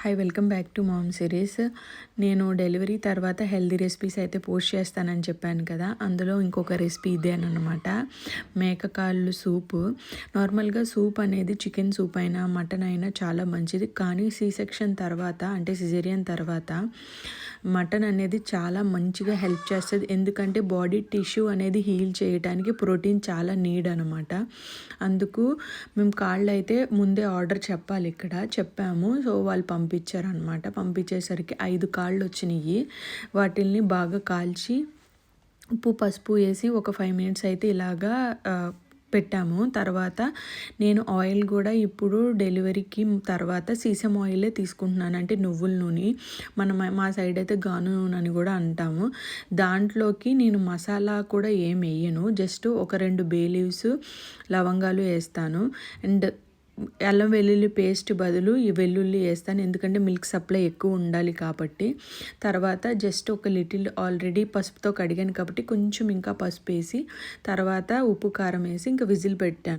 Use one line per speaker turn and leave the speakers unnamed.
Hi welcome back to mom series. నేను delivery తర్వాత healthy recipes అయితే పోస్ట్ చేస్తానని చెప్పాను కదా, అందులో ఇంకొక రెసిపీ ఇదేనమాట. మేకకాళ్ళు సూపు. నార్మల్గా సూప్ అనేది చికెన్ సూప్ అయినా మటన్ అయినా చాలా మంచిది, కానీ సి సెక్షన్ తర్వాత అంటే సిజేరియన్ తర్వాత మటన్ అనేది చాలా మంచిగా హెల్ప్ చేస్తుంది. ఎందుకంటే బాడీ టిష్యూ అనేది హీల్ చేయడానికి ప్రోటీన్ చాలా నీడ్ అనమాట. అందుకు మేము కాళ్ళు అయితే ముందే ఆర్డర్ చెప్పాలి, ఇక్కడ చెప్పాము. సో వాళ్ళు పంపించారనమాట. పంపించేసరికి 5 కాళ్ళు వచ్చినాయి. వాటిల్ని బాగా కాల్చి ఉప్పు పసుపు వేసి ఒక 5 మినిట్స్ అయితే ఇలాగా పెట్టాము. తర్వాత నేను ఆయిల్ కూడా ఇప్పుడు డెలివరీకి తర్వాత సీసమ్ ఆయిలే తీసుకుంటున్నాను, అంటే నువ్వుల నూనె. మా సైడ్ అయితే గాను నూనె అని కూడా అంటాము. దాంట్లోకి నేను మసాలా కూడా ఏం వేయను, జస్ట్ ఒక 2 బే లీవ్స్ లవంగాలు వేస్తాను. అండ్ అల్లం వెల్లుల్లి పేస్ట్ బదులు ఈ వెల్లుల్లి వేస్తాను, ఎందుకంటే మిల్క్ సప్లై ఎక్కువ ఉండాలి కాబట్టి. తర్వాత జస్ట్ ఒక లిటిల్ ఆల్రెడీ పసుపుతో కడిగాను కాబట్టి కొంచెం ఇంకా పసుపు వేసి తర్వాత ఉప్పు కారం వేసి ఇంకా విజిల్ పెట్టాను.